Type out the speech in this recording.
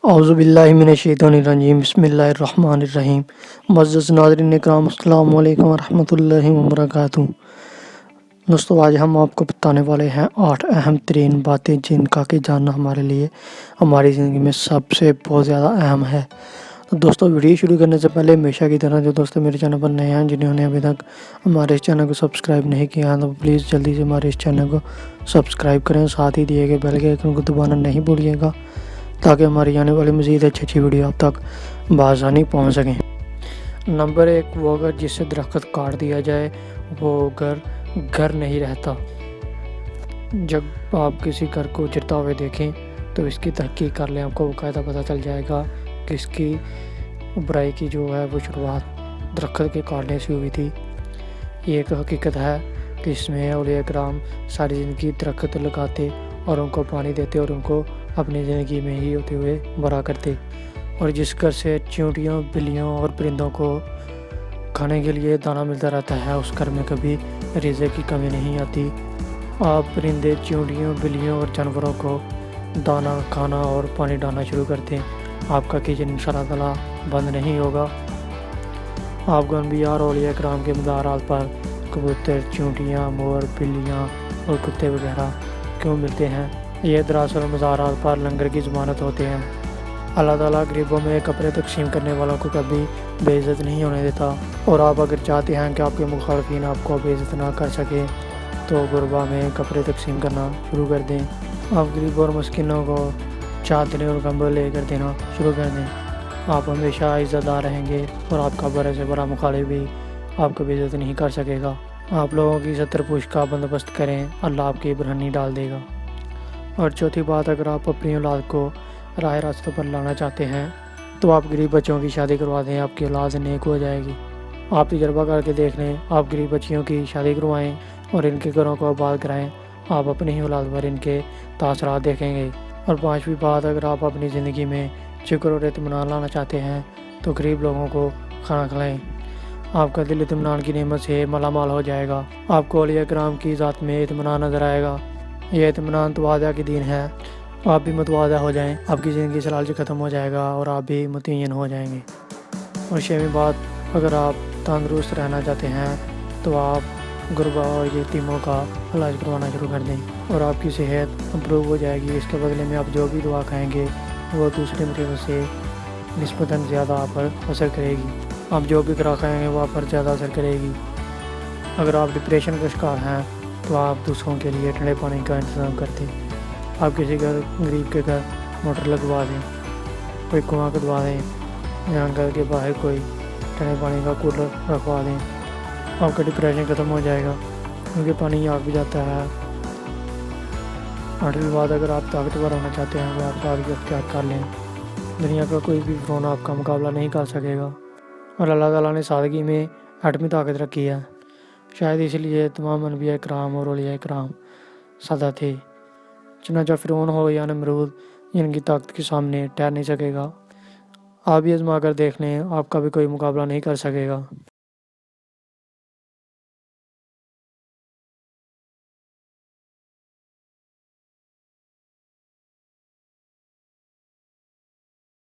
اعوذ باللہ من الشیطان الرجیم بسم اللہ الرحمن الرحیم۔ معزز ناظرین اکرام، السلام علیکم ورحمۃ اللہ وبرکاتہ۔ دوستو، آج ہم آپ کو بتانے والے ہیں 8 اہم ترین باتیں جن کا کہ جاننا ہمارے لیے ہماری زندگی میں سب سے بہت زیادہ اہم ہے۔ تو دوستو، ویڈیو شروع کرنے سے پہلے ہمیشہ کی طرح جو دوستو میرے چینل پر نئے ہیں، جنہوں نے ابھی تک ہمارے اس چینل کو سبسکرائب نہیں کیا ہے، تو پلیز جلدی سے ہمارے اس چینل کو سبسکرائب کریں، ساتھ ہی دیے گئے بیل کے آئیکن کو دبانا نہیں بھولیے گا تاکہ ہماری آنے والی مزید اچھی ویڈیو آپ تک بآسانی پہنچ سکیں۔ نمبر 1، وہ گھر جس سے درخت کاٹ دیا جائے وہ گھر نہیں رہتا۔ جب آپ کسی گھر کو اجڑتا ہوئے دیکھیں تو اس کی تحقیق کر لیں، آپ کو باقاعدہ پتہ چل جائے گا کہ اس کی برائی کی جو ہے وہ شروعات درخت کے کاٹنے سے ہوئی تھی۔ یہ ایک حقیقت ہے کہ اس میں اولیاء کرام ساری زندگی درخت لگاتے اور ان کو پانی دیتے اور ان کو اپنی زندگی میں ہی ہوتے ہوئے بڑا کرتے، اور جس گھر سے چیونٹیوں، بلیوں اور پرندوں کو کھانے کے لیے دانہ ملتا رہتا ہے اس گھر میں کبھی رزق کی کمی نہیں آتی۔ آپ پرندے، چیونٹیوں، بلیوں اور جانوروں کو دانہ کھانا اور پانی ڈالنا شروع کرتے ہیں، آپ کا کچن انشاءاللہ تعالیٰ بند نہیں ہوگا۔ آپ کو انبیاء اور اولیاء کرام کے مزارات پر کبوتر، چیونٹیاں، مور، بلیاں اور کتے وغیرہ کیوں ملتے ہیں؟ یہ دراصل مزارات پر لنگر کی ضمانت ہوتے ہیں۔ اللہ تعالیٰ غریبوں میں کپڑے تقسیم کرنے والوں کو کبھی بے عزت نہیں ہونے دیتا، اور آپ اگر چاہتے ہیں کہ آپ کے مخالفین آپ کو بے عزت نہ کر سکیں تو غربا میں کپڑے تقسیم کرنا شروع کر دیں۔ آپ غریبوں اور مسکینوں کو چادریں اور کمبل لے کر دینا شروع کر دیں۔ آپ ہمیشہ عزت دار رہیں گے اور آپ کا بڑے سے بڑا مخالف بھی آپ کو بے عزت نہیں کر سکے گا۔ آپ لوگوں کی ستر پوش کا بندوبست کریں، اللہ آپ کی برہنی ڈال دے گا۔ اور چوتھی بات، اگر آپ اپنی اولاد کو راہ راستوں پر لانا چاہتے ہیں تو آپ غریب بچوں کی شادی کروا دیں، آپ کی اولاد نیک ہو جائے گی۔ آپ تجربہ کر کے دیکھ لیں، آپ غریب بچیوں کی شادی کروائیں اور ان کے گھروں کو آباد کرائیں، آپ اپنی ہی اولاد پر ان کے تاثرات دیکھیں گے۔ اور پانچویں بات، اگر آپ اپنی زندگی میں شکر اور اطمینان لانا چاہتے ہیں تو غریب لوگوں کو کھانا کھلائیں، آپ کا دل اطمینان کی نعمت سے مالا مال ہو جائے گا۔ آپ کو اولیاء کرام کی ذات میں اطمینان نظر آئے گا۔ یہ اطمینان تواضع کی دین ہے، آپ بھی متواضع ہو جائیں، آپ کی زندگی سے لالچ ختم ہو جائے گا اور آپ بھی مطمئن ہو جائیں گے۔ اور چھویں بات، اگر آپ تندرست رہنا چاہتے ہیں تو آپ غربا اور یتیموں کا علاج کروانا شروع کر دیں اور آپ کی صحت امپروو ہو جائے گی۔ اس کے بدلے میں آپ جو بھی دعا کہیں گے وہ دوسرے مریضوں سے نسبتاً زیادہ آپ پر اثر کرے گی۔ آپ جو بھی دعا کہیں گے وہ آپ پر زیادہ اثر کرے گی۔ اگر آپ ڈپریشن کا شکار ہیں تو آپ دوسروں کے لیے ٹھنڈے پانی کا انتظام کرتے، آپ کسی غریب کے گھر موٹر لگوا دیں، کوئی کنواں کھدوا دیں یا گھر کے باہر کوئی ٹھنڈے پانی کا کولر رکھوا دیں، آپ کا ڈپریشن ختم ہو جائے گا، کیونکہ پانی آگ بھی جاتا ہے۔ 8ویں بات، اگر آپ طاقتور ہونا چاہتے ہیں تو آپ سادگی اختیار کر لیں، دنیا کا کوئی بھی فرعون آپ کا مقابلہ نہیں کر سکے گا، اور اللہ تعالیٰ نے سادگی میں ایٹمی طاقت رکھی ہے، شاید اس لیے تمام انبیاء کرام اور اولیاء کرام سادہ تھے، چنانچہ فرعون ہو یا نمرود ان کی طاقت کے سامنے ٹھہر نہیں سکے گا۔ آپ بھی آزما کر دیکھ لیں، آپ کا بھی کوئی مقابلہ نہیں کر سکے گا۔